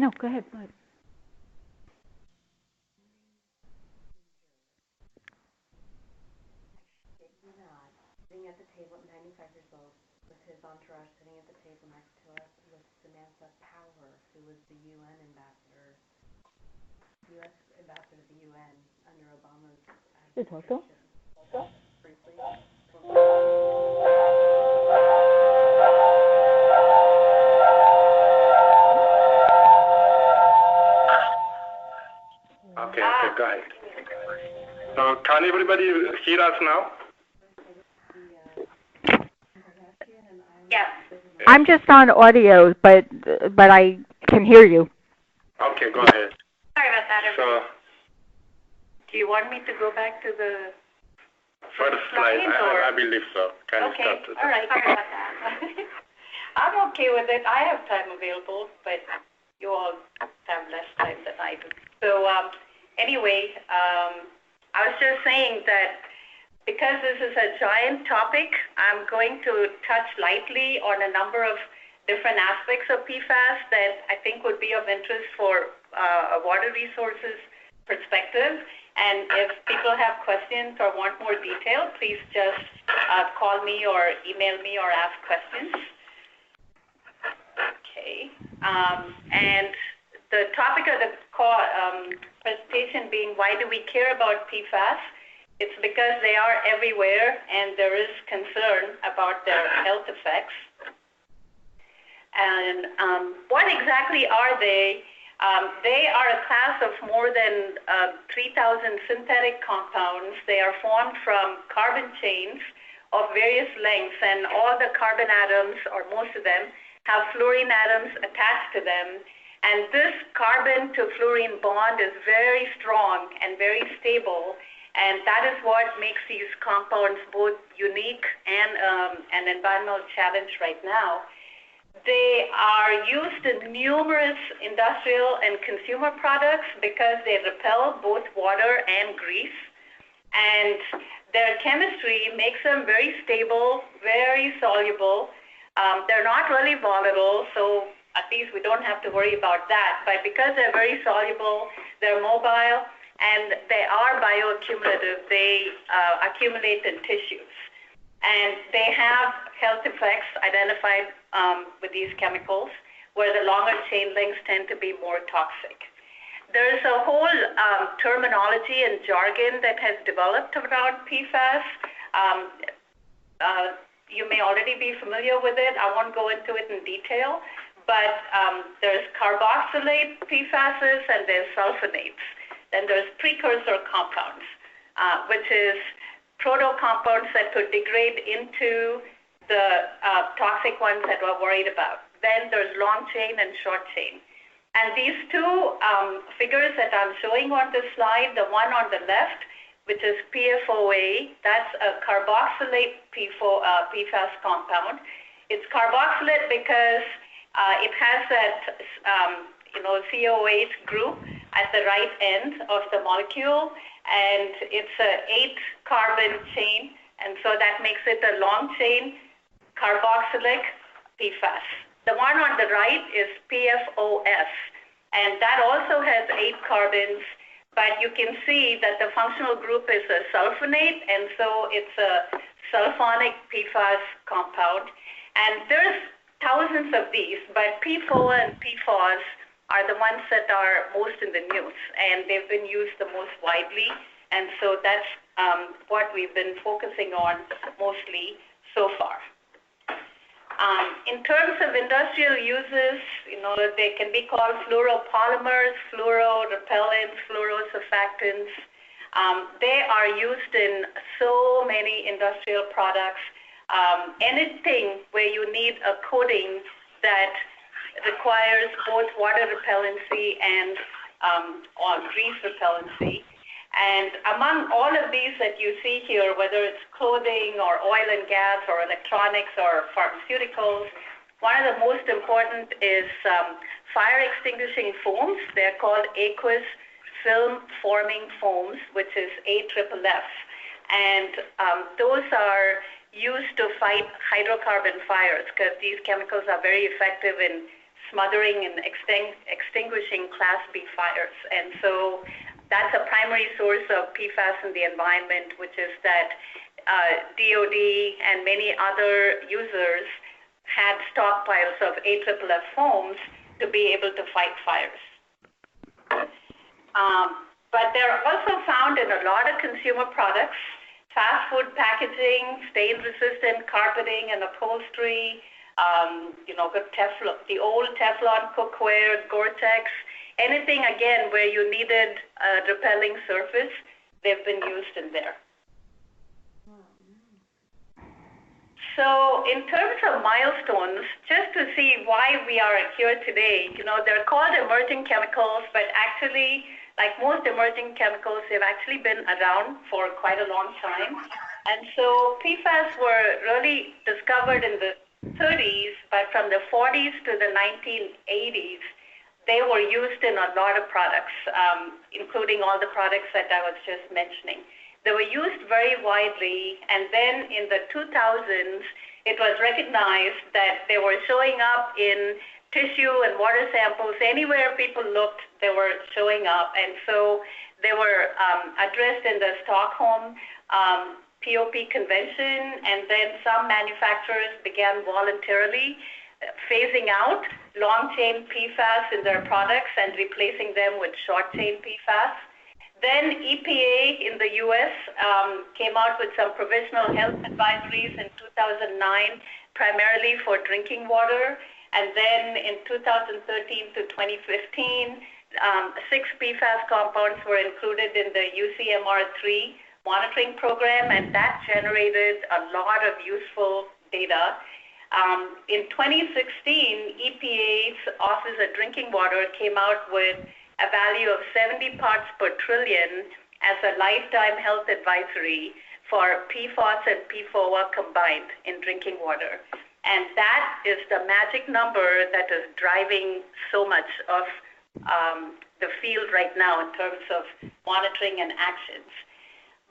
No, go ahead. Go ahead. Sitting at the table at 95 years old with his entourage sitting at the table next to us with Samantha Power, who was the U.S. ambassador to the UN under Obama's administration. Briefly. Okay, go ahead. So can everybody hear us now? Yes. I'm just on audio, but I can hear you. Okay, go ahead. Sorry about that. So, do you want me to go back to the first slide? I believe so. Can you start? All right. Sorry about that. I'm okay with it. I have time available, but you all have less time than I do. So anyway, I was just saying that because this is a giant topic, I'm going to touch lightly on a number of different aspects of PFAS that I think would be of interest for a water resources perspective. And if people have questions or want more detail, please just call me or email me or ask questions. Okay. And the topic of the presentation being why do we care about PFAS? It's because they are everywhere and there is concern about their health effects. And what exactly are they? They are a class of more than 3,000 synthetic compounds. They are formed from carbon chains of various lengths, and all the carbon atoms, or most of them, have fluorine atoms attached to them. And this carbon to fluorine bond is very strong and very stable. And that is what makes these compounds both unique and an environmental challenge right now. They are used in numerous industrial and consumer products because they repel both water and grease. And their chemistry makes them very stable, very soluble. They're not really volatile, so at least we don't have to worry about that. But because they're very soluble, they're mobile, and they are bioaccumulative. They accumulate in tissues. And they have health effects identified with these chemicals, where the longer chain lengths tend to be more toxic. There's a whole terminology and jargon that has developed around PFAS. You may already be familiar with it. I won't go into it in detail. But there's carboxylate PFASs and there's sulfonates. Then there's precursor compounds, which is proto-compounds that could degrade into the toxic ones that we're worried about. Then there's long chain and short chain. And these two figures that I'm showing on this slide, the one on the left, which is PFOA, that's a carboxylate PFAS compound. It's carboxylate because it has that COH group at the right end of the molecule, and it's an 8-carbon chain, and so that makes it a long chain carboxylic PFAS. The one on the right is PFOS, and that also has 8 carbons, but you can see that the functional group is a sulfonate, and so it's a sulfonic PFAS compound. And there's thousands of these, but PFOA and PFOS are the ones that are most in the news, and they've been used the most widely, and so that's what we've been focusing on mostly so far. In terms of industrial uses, they can be called fluoropolymers, fluororepellents, fluorosurfactants. They are used in so many industrial products. Anything where you need a coating that requires both water repellency and grease repellency. And among all of these that you see here, whether it's clothing or oil and gas or electronics or pharmaceuticals, one of the most important is fire extinguishing foams. They're called aqueous film forming foams, which is AFFF. And those are used to fight hydrocarbon fires because these chemicals are very effective in smothering and extinguishing Class B fires. And so that's a primary source of PFAS in the environment, which is that DOD and many other users had stockpiles of AFFF foams to be able to fight fires. But they're also found in a lot of consumer products, fast food packaging, stain-resistant carpeting and upholstery, the old Teflon cookware, Gore-Tex, anything, again, where you needed a repelling surface, they've been used in there. So in terms of milestones, just to see why we are here today, they're called emerging chemicals, but actually, like most emerging chemicals, they've actually been around for quite a long time. And so PFAS were really discovered in the 30s, but from the 40s to the 1980s, they were used in a lot of products, including all the products that I was just mentioning. They were used very widely, and then in the 2000s, it was recognized that they were showing up in tissue and water samples. Anywhere people looked, they were showing up. And so they were addressed in the Stockholm POP convention, and then some manufacturers began voluntarily phasing out long-chain PFAS in their products and replacing them with short-chain PFAS. Then EPA in the U.S. Came out with some provisional health advisories in 2009, primarily for drinking water. And then in 2013 to 2015, 6 PFAS compounds were included in the UCMR3 monitoring program, and that generated a lot of useful data. In 2016, EPA's Office of Drinking Water came out with a value of 70 parts per trillion as a lifetime health advisory for PFOS and PFOA combined in drinking water. And that is the magic number that is driving so much of the field right now in terms of monitoring and actions.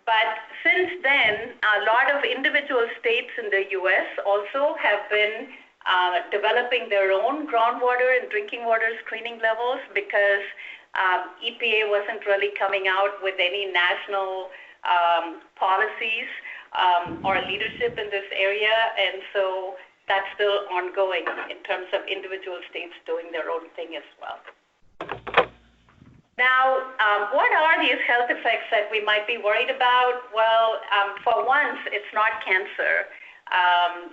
But since then, a lot of individual states in the U.S. also have been developing their own groundwater and drinking water screening levels because EPA wasn't really coming out with any national policies or leadership in this area, and so that's still ongoing in terms of individual states doing their own thing as well. Now, what are these health effects that we might be worried about? Well, for once, it's not cancer.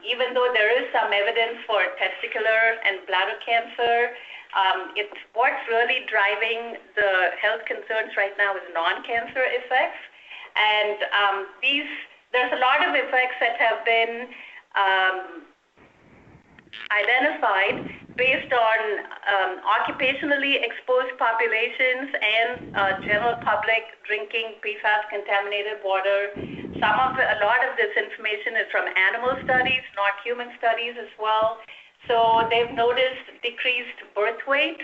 Even though there is some evidence for testicular and bladder cancer, what's really driving the health concerns right now is non-cancer effects. And there's a lot of effects that have been identified based on occupationally exposed populations and general public drinking PFAS contaminated water. A lot of this information is from animal studies, not human studies as well. So they've noticed decreased birth weight,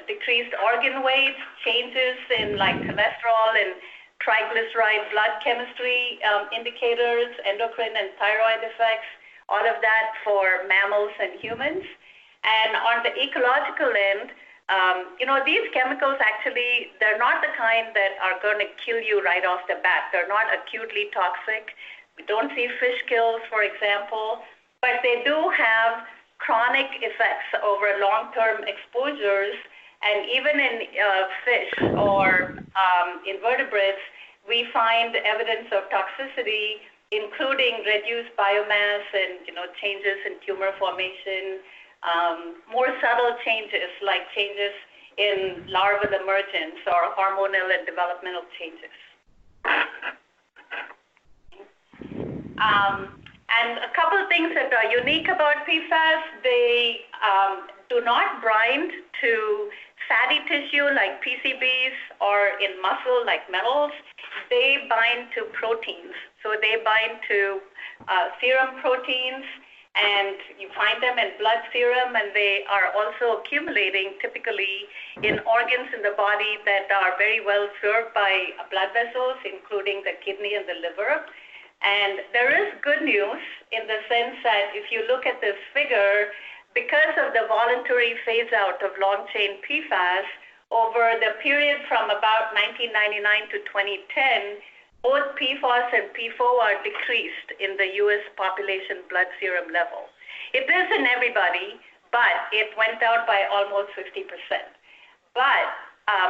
decreased organ weight, changes in like cholesterol and triglyceride blood chemistry indicators, endocrine and thyroid effects, all of that for mammals and humans. And on the ecological end, these chemicals actually, they're not the kind that are going to kill you right off the bat. They're not acutely toxic. We don't see fish kills, for example, but they do have chronic effects over long-term exposures. And even in fish or invertebrates, we find evidence of toxicity, including reduced biomass and changes in tumor formation, more subtle changes like changes in larval emergence or hormonal and developmental changes. And a couple of things that are unique about PFAS, they do not bind to fatty tissue like PCBs or in muscle like metals. They bind to proteins. So they bind to serum proteins, and you find them in blood serum, and they are also accumulating typically in organs in the body that are very well served by blood vessels, including the kidney and the liver. And there is good news in the sense that if you look at this figure, because of the voluntary phase-out of long-chain PFAS, over the period from about 1999 to 2010, both PFOS and PFOA decreased in the U.S. population blood serum level. It isn't everybody, but it went down by almost 50%. But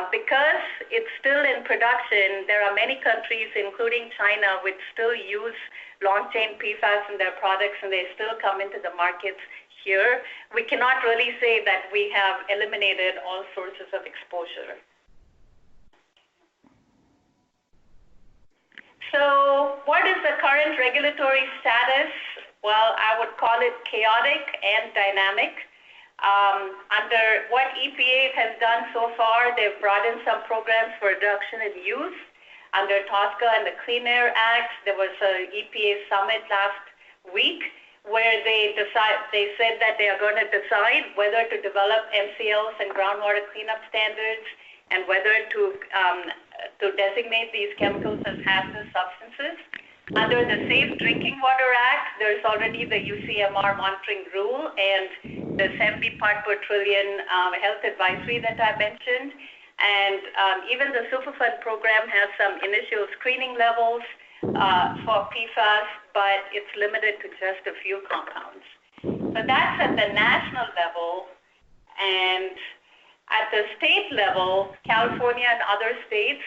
because it's still in production, there are many countries, including China, which still use long-chain PFAS in their products, and they still come into the markets here. We cannot really say that we have eliminated all sources of exposure. So what is the current regulatory status? Well, I would call it chaotic and dynamic. Under what EPA has done so far, they've brought in some programs for reduction in use. Under TSCA and the Clean Air Act, there was an EPA summit last week where they said that they are going to decide whether to develop MCLs and groundwater cleanup standards and whether to designate these chemicals as hazardous substances. Under the Safe Drinking Water Act, there's already the UCMR monitoring rule and the 70 part per trillion health advisory that I mentioned. And even the Superfund program has some initial screening levels for PFAS, but it's limited to just a few compounds. So that's at the national level. And at the state level, California and other states,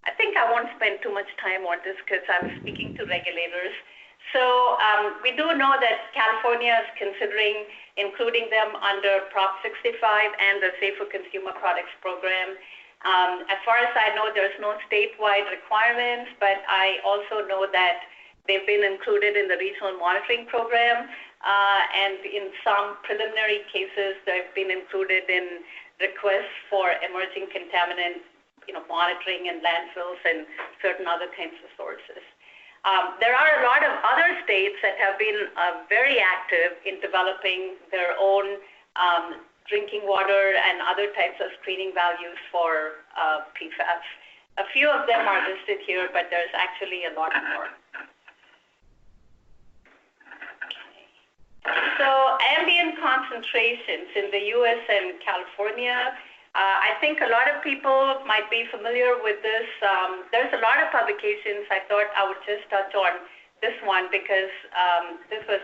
I think I won't spend too much time on this because I'm speaking to regulators. So we do know that California is considering including them under Prop 65 and the Safer Consumer Products Program. As far as I know, there's no statewide requirements, but I also know that they've been included in the regional monitoring program, and in some preliminary cases, they've been included in requests for emerging contaminant, monitoring in landfills and certain other kinds of sources. There are a lot of other states that have been very active in developing their own drinking water and other types of screening values for PFAS. A few of them are listed here, but there's actually a lot more. So ambient concentrations in the U.S. and California, I think a lot of people might be familiar with this. There's a lot of publications. I thought I would just touch on this one because this was,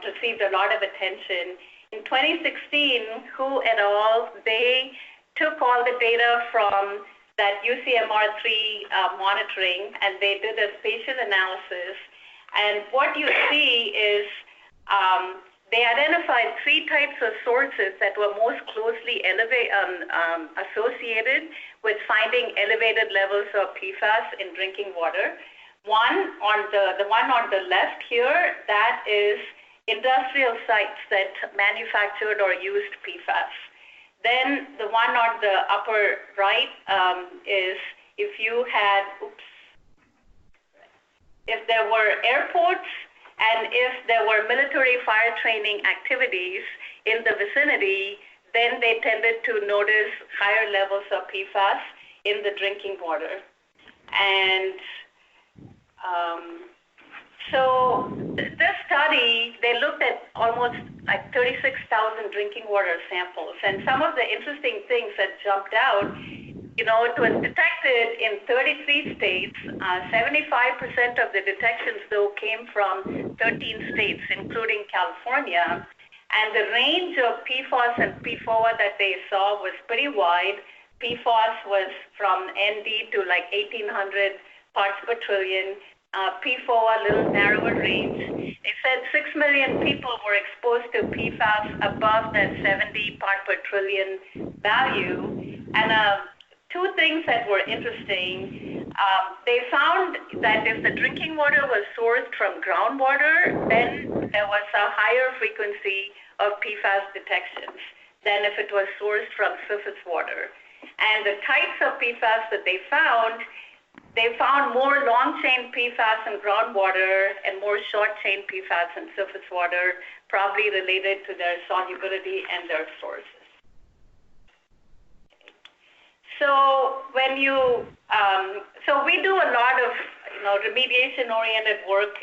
received a lot of attention. In 2016, WHO et al., they took all the data from that UCMR3 monitoring, and they did a spatial analysis. And what you see is they identified 3 types of sources that were most closely associated with finding elevated levels of PFAS in drinking water. The one on the left here, that is industrial sites that manufactured or used PFAS. Then the one on the upper right is if there were airports and if there were military fire training activities in the vicinity, then they tended to notice higher levels of PFAS in the drinking water. And so this study, they looked at almost like 36,000 drinking water samples. And some of the interesting things that jumped out, it was detected in 33 states. 75% of the detections, though, came from 13 states, including California. And the range of PFOS and PFOA that they saw was pretty wide. PFOS was from ND to like 1,800 parts per trillion. PFOA, a little narrower range. They said 6 million people were exposed to PFAS above that 70 part per trillion value. And 2 things that were interesting, they found that if the drinking water was sourced from groundwater, then there was a higher frequency of PFAS detections than if it was sourced from surface water. And the types of PFAS that they found more long-chain PFAS in groundwater and more short-chain PFAS in surface water, probably related to their solubility and their sources. So when so we do a lot of remediation-oriented work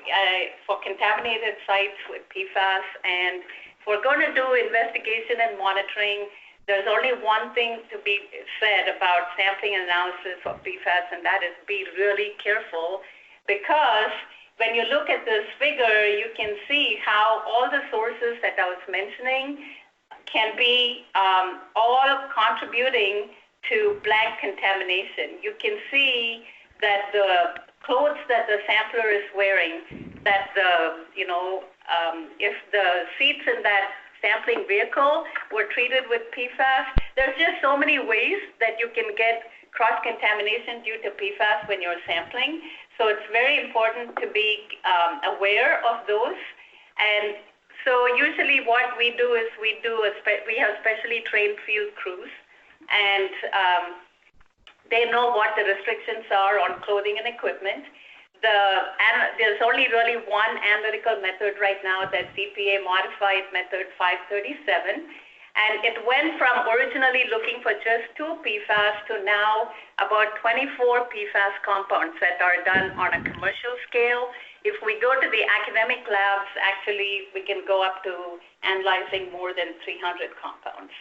for contaminated sites with PFAS, and we're going to do investigation and monitoring, there's only one thing to be said about sampling analysis of PFAS, and that is be really careful, because when you look at this figure, you can see how all the sources that I was mentioning can be all contributing to blank contamination. You can see that the clothes that the sampler is wearing, that if the seats in that sampling vehicle were treated with PFAS, there's just so many ways that you can get cross-contamination due to PFAS when you're sampling. So it's very important to be aware of those. And so usually what we do is we have specially trained field crews, and they know what the restrictions are on clothing and equipment. There's only really one analytical method right now, that's EPA modified method 537. And it went from originally looking for just 2 PFAS to now about 24 PFAS compounds that are done on a commercial scale. If we go to the academic labs, actually we can go up to analyzing more than 300 compounds.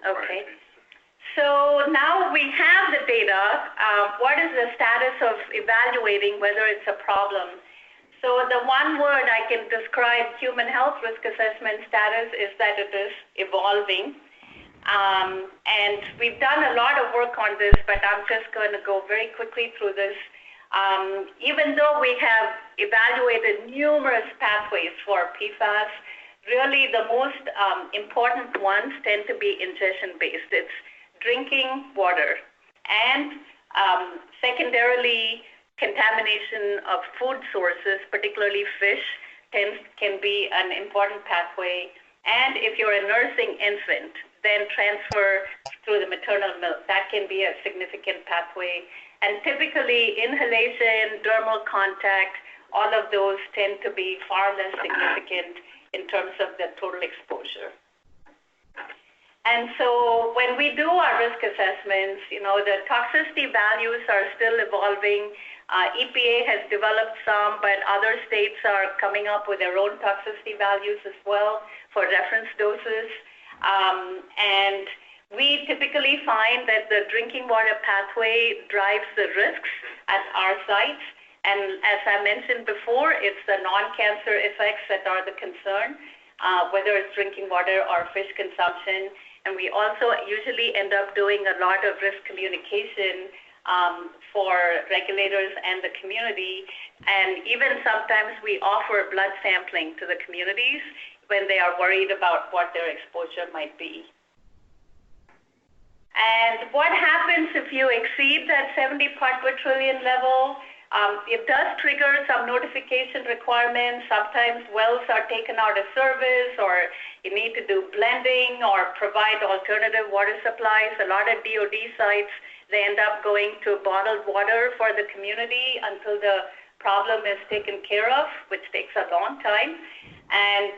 Okay. So now we have the data. What is the status of evaluating whether it's a problem? So the one word I can describe human health risk assessment status is that it is evolving. And we've done a lot of work on this, but I'm just going to go very quickly through this. Even though we have evaluated numerous pathways for PFAS, really the most important ones tend to be ingestion-based. It's drinking water, and secondarily, contamination of food sources, particularly fish, can be an important pathway. And if you're a nursing infant, then transfer through the maternal milk. That can be a significant pathway. And typically, inhalation, dermal contact, all of those tend to be far less significant in terms of the total exposure. And so when we do our risk assessments, the toxicity values are still evolving. EPA has developed some, but other states are coming up with their own toxicity values as well for reference doses. And we typically find that the drinking water pathway drives the risks at our sites. And as I mentioned before, it's the non-cancer effects that are the concern, whether it's drinking water or fish consumption. And we also usually end up doing a lot of risk communication for regulators and the community. And even sometimes we offer blood sampling to the communities when they are worried about what their exposure might be. And what happens if you exceed that 70 part per trillion level? It does trigger some notification requirements. Sometimes wells are taken out of service, or you need to do blending or provide alternative water supplies. A lot of DOD sites, they end up going to bottled water for the community until the problem is taken care of, which takes a long time. And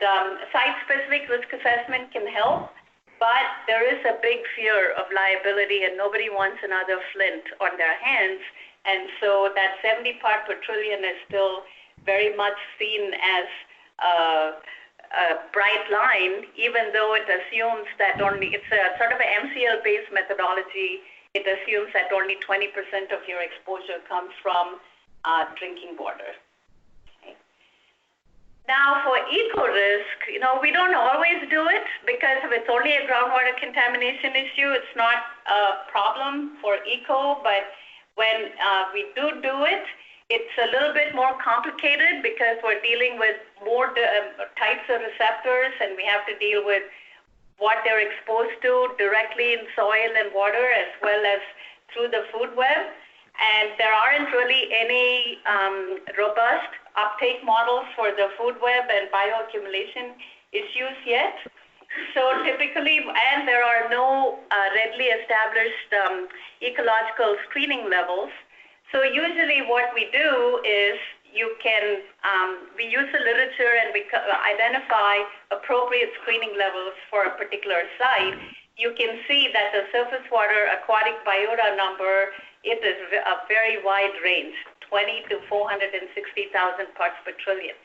site-specific risk assessment can help, but there is a big fear of liability, and nobody wants another Flint on their hands. And so that 70 part per trillion is still very much seen as a bright line, even though it assumes that it's a sort of an MCL-based methodology. It assumes that only 20% of your exposure comes from drinking water. Okay. Now for eco-risk, we don't always do it, because if it's only a groundwater contamination issue, it's not a problem for eco, but when we do it, it's a little bit more complicated, because we're dealing with more types of receptors, and we have to deal with what they're exposed to directly in soil and water, as well as through the food web. And there aren't really any robust uptake models for the food web and bioaccumulation issues yet. So typically, and there are no readily established ecological screening levels. So usually what we do is we use the literature, and we identify appropriate screening levels for a particular site. You can see that the surface water aquatic biota number, it is a very wide range, 20 to 460,000 parts per trillion.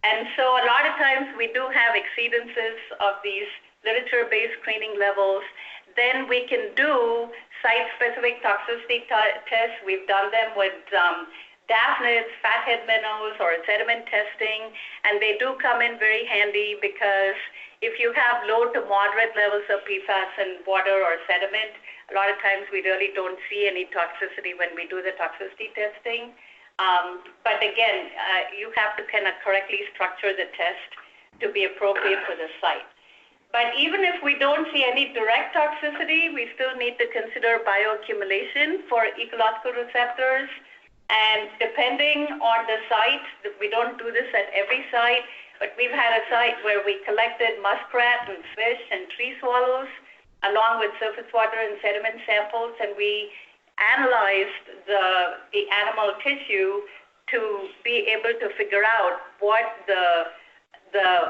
And so a lot of times we do have exceedances of these literature-based screening levels. Then we can do site-specific toxicity tests. We've done them with daphnids, fathead minnows, or sediment testing, and they do come in very handy because if you have low to moderate levels of PFAS in water or sediment, a lot of times we really don't see any toxicity when we do the toxicity testing. But again, you have to kind of correctly structure the test to be appropriate for the site. But even if we don't see any direct toxicity, we still need to consider bioaccumulation for ecological receptors. And depending on the site, we don't do this at every site, but we've had a site where we collected muskrat and fish and tree swallows along with surface water and sediment samples, and we analyzed the animal tissue to be able to figure out what the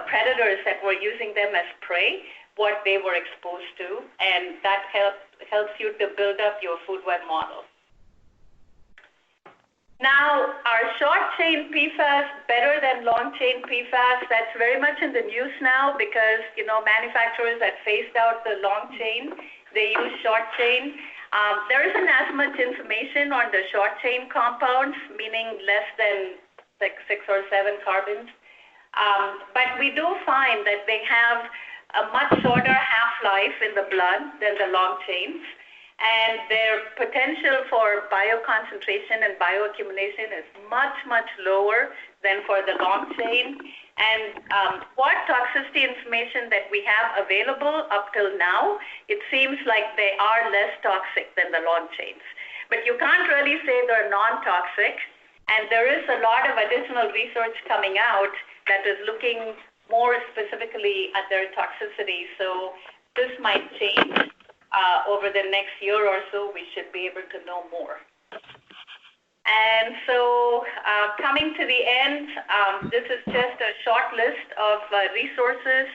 predators that were using them as prey, what they were exposed to, and that helps you to build up your food web model. Now, our short-chain PFAS better than long-chain PFAS, that's very much in the news now because, manufacturers that phased out the long-chain, they use short-chain. There isn't as much information on the short-chain compounds, meaning less than like 6 or 7 carbons. But we do find that they have a much shorter half-life in the blood than the long chains, and their potential for bioconcentration and bioaccumulation is much, much lower than for the long chain. And what toxicity information that we have available up till now, it seems like they are less toxic than the long chains. But you can't really say they're non-toxic, and there is a lot of additional research coming out that is looking more specifically at their toxicity. So this might change over the next year or so. We should be able to know more. And so coming to the end, this is just a short list of resources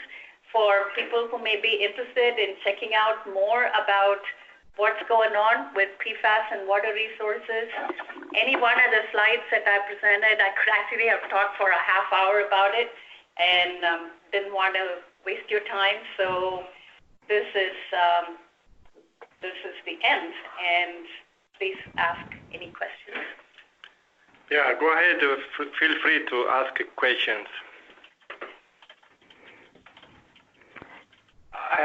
for people who may be interested in checking out more about what's going on with PFAS and water resources. Any one of the slides that I presented, I could actually have talked for a half hour about it and didn't want to waste your time. So this is the end, and please ask any questions. Yeah, go ahead. Feel free to ask questions.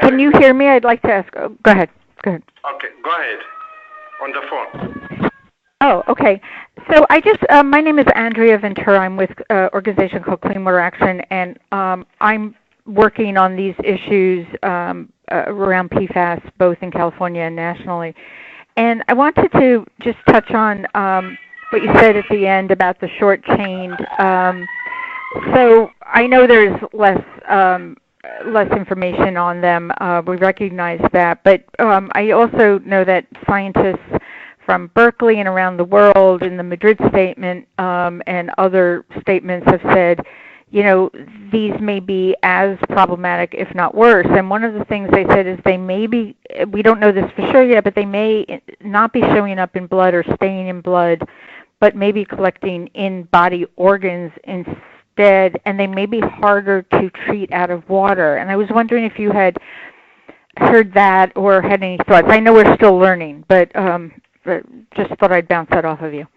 Can you hear me? I'd like to ask. Oh, go ahead. Go ahead. Okay, go ahead. On the phone. Oh, okay. So my name is Andrea Ventura. I'm with an organization called Clean Water Action, and I'm working on these issues around PFAS, both in California and nationally. And I wanted to just touch on what you said at the end about the short-chained. So I know there's less information on them. We recognize that. But I also know that scientists from Berkeley and around the world in the Madrid statement and other statements have said, these may be as problematic, if not worse. And one of the things they said is they may be, we don't know this for sure yet, but they may not be showing up in blood or staying in blood, but maybe collecting in body organs instead, and they may be harder to treat out of water. And I was wondering if you had heard that or had any thoughts. I know we're still learning, but just thought I'd bounce that off of you.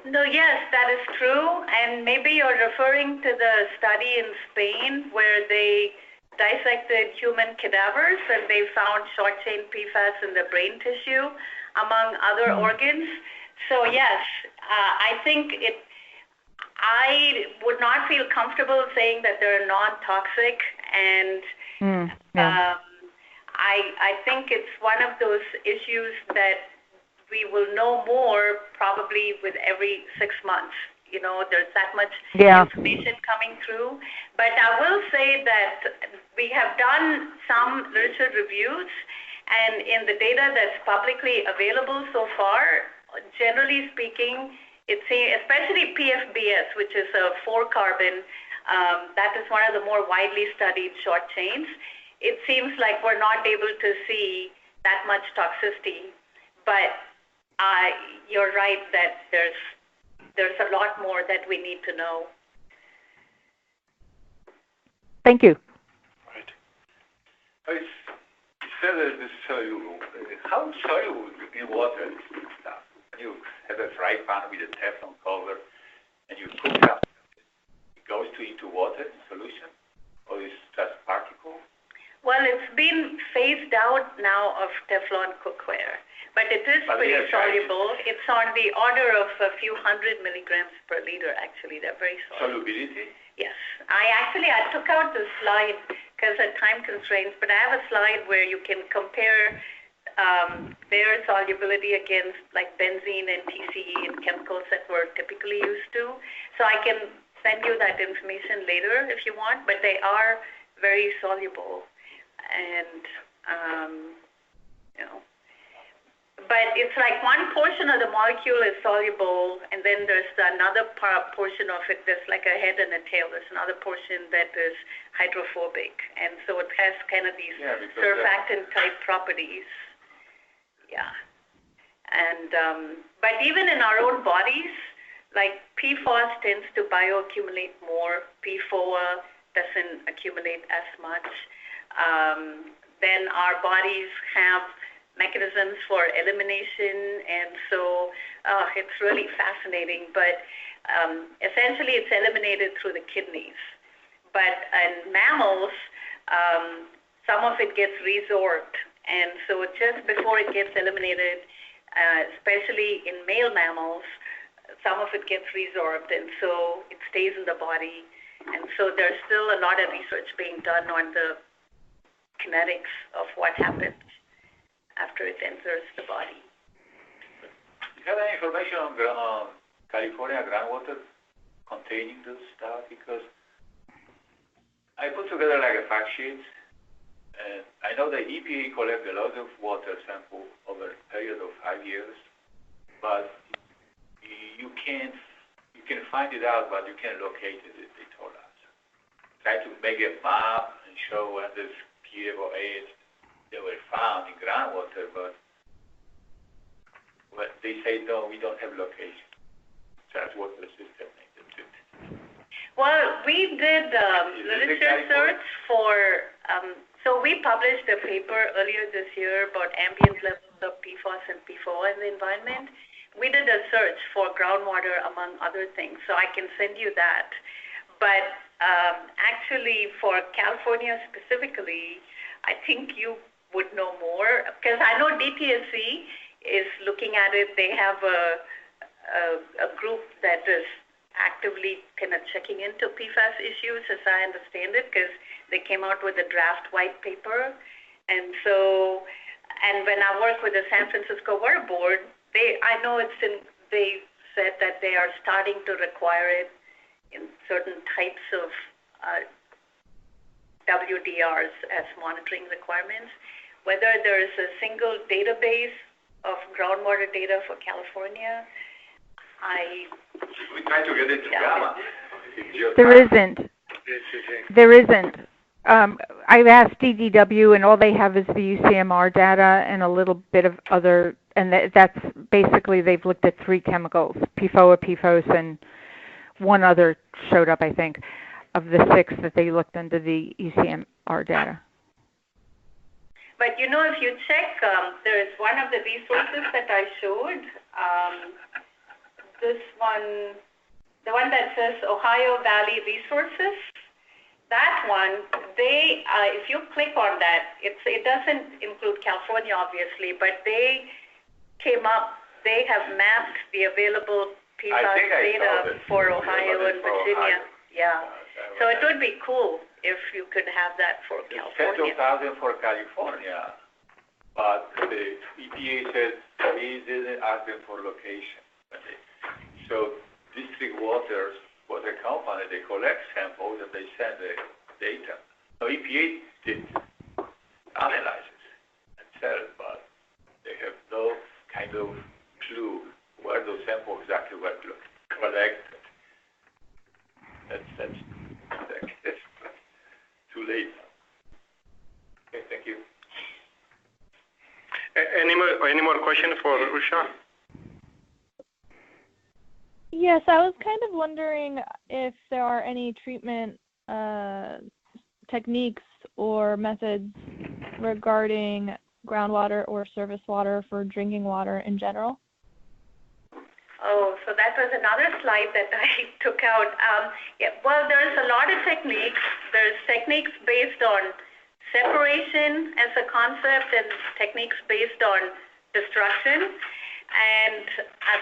No, yes, that is true. And maybe you're referring to the study in Spain where they dissected human cadavers and they found short-chain PFAS in the brain tissue, among other organs. So yes, I think I would not feel comfortable saying that they're non-toxic, and I think it's one of those issues that we will know more probably with every 6 months. There's that much information coming through. But I will say that we have done some literature reviews, and in the data that's publicly available so far, generally speaking, it's especially PFBS, which is a 4-carbon, that is one of the more widely studied short chains. It seems like we're not able to see that much toxicity, but you're right that there's a lot more that we need to know. Thank you. Right. You said that how soluble in water is this stuff? You have a fry pan with a Teflon cover, and you cook up. It goes into water in solution, or is just particle? Well, it's been phased out now of Teflon cookware, but it is pretty soluble. It's on the order of a few 100 milligrams per liter, actually. They're very soluble. Solubility? Yes. I took out the slide because of time constraints, but I have a slide where you can compare their solubility against like benzene and TCE and chemicals that we're typically used to. So I can send you that information later if you want, but they are very soluble. And, but it's like one portion of the molecule is soluble, and then there's another portion of it that's like a head and a tail. There's another portion that is hydrophobic, and so it has kind of these surfactant-type properties. Yeah. And, but even in our own bodies, like PFOS tends to bioaccumulate more. PFOA doesn't accumulate as much. Then our bodies have mechanisms for elimination, and so it's really fascinating. But essentially, it's eliminated through the kidneys. But in mammals, some of it gets resorbed, and so just before it gets eliminated, especially in male mammals, some of it gets resorbed, and so it stays in the body. And so there's still a lot of research being done on the kinetics of what happens after it enters the body. You have any information on California groundwater containing this stuff? Because I put together like a fact sheet, and I know the EPA collects a lot of water sample over a period of 5 years, but you can find it out, but you can't locate it, they told us. Try to make a map and show when this PFOAs they were found in groundwater, but they say, no, we don't have location. That's what the system needed. Well, we did literature search for, so we published a paper earlier this year about ambient levels of PFOS and PFOA in the environment. We did a search for groundwater, among other things, so I can send you that. But actually, for California specifically, I think you would know more, because I know DPSC is looking at it. They have a group that is actively kind of checking into PFAS issues, as I understand it, because they came out with a draft white paper. And so, and when I work with the San Francisco Water Board, I know they said that they are starting to require it in certain types of WDRs as monitoring requirements. Whether there is a single database of groundwater data for California, we try to get it to Gamma. There isn't. I've asked DDW, and all they have is the UCMR data and a little bit of other, and that's basically they've looked at 3 chemicals, PFOA, PFOS, and one other showed up, I think, of the 6 that they looked under the UCMR data. But you know, if you check, there's one of the resources that I showed, this one, the one that says Ohio Valley Resources. That one, if you click on that, it doesn't include California, obviously, but they came up, they have mapped the available PFAS data for Ohio and Virginia. Yeah. So it would be cool if you could have that for California. 10,000 for California, but the EPA said we didn't ask them for location. So district water company, they collect samples and they send the data. So EPA did analysis and sell it, but they have no kind of clue where those samples exactly were collected. That's too late. Okay, thank you. Any more questions for Usha? Yes, I was kind of wondering if there are any treatment techniques or methods regarding groundwater or surface water for drinking water in general? Oh, so that was another slide that I took out. Yeah, well, there's a lot of techniques. There's techniques based on separation as a concept and techniques based on destruction. And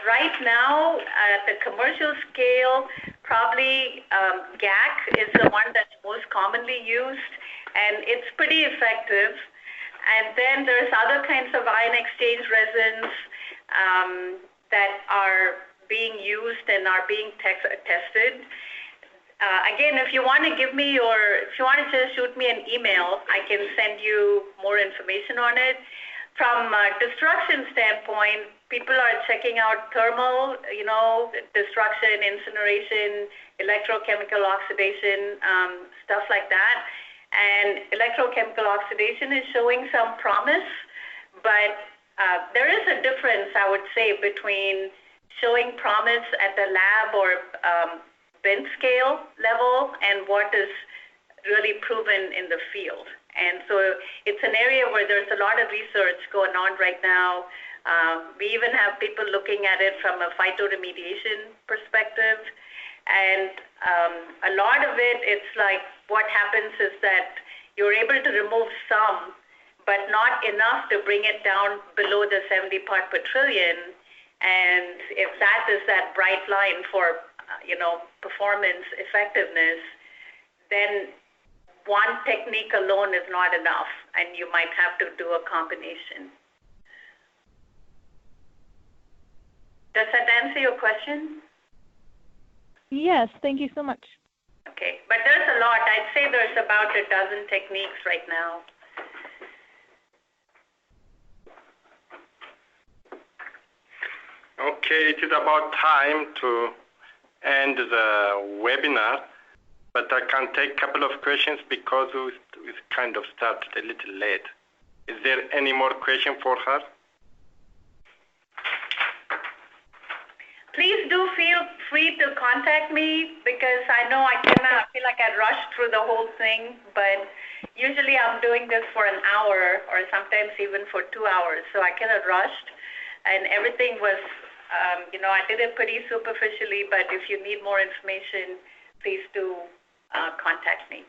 right now, at the commercial scale, probably GAC is the one that's most commonly used, and it's pretty effective. And then there's other kinds of ion exchange resins that are being used and are being tested. Again, if you want to give me if you want to just shoot me an email, I can send you more information on it. From a destruction standpoint, people are checking out thermal, destruction, incineration, electrochemical oxidation, stuff like that. And electrochemical oxidation is showing some promise, but there is a difference, I would say, between showing promise at the lab or bench scale level and what is really proven in the field. And so it's an area where there's a lot of research going on right now. We even have people looking at it from a phytoremediation perspective. And a lot of it, it's like what happens is that you're able to remove some, but not enough to bring it down below the 70 part per trillion. And if that is that bright line for, performance effectiveness, then one technique alone is not enough, and you might have to do a combination. Does that answer your question? Yes, thank you so much. Okay, but there's a lot. I'd say there's about a dozen techniques right now. Okay, it is about time to end the webinar, but I can take a couple of questions because we kind of started a little late. Is there any more question for her? Please do feel free to contact me because I know I feel like I rushed through the whole thing, but usually I'm doing this for an hour or sometimes even for 2 hours, so I kind of rushed, and everything was, I did it pretty superficially, but if you need more information, please do contact me.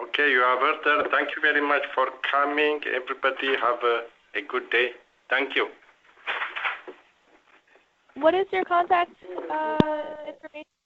Okay, you are there. Thank you very much for coming. Everybody have a good day. Thank you. What is your contact information?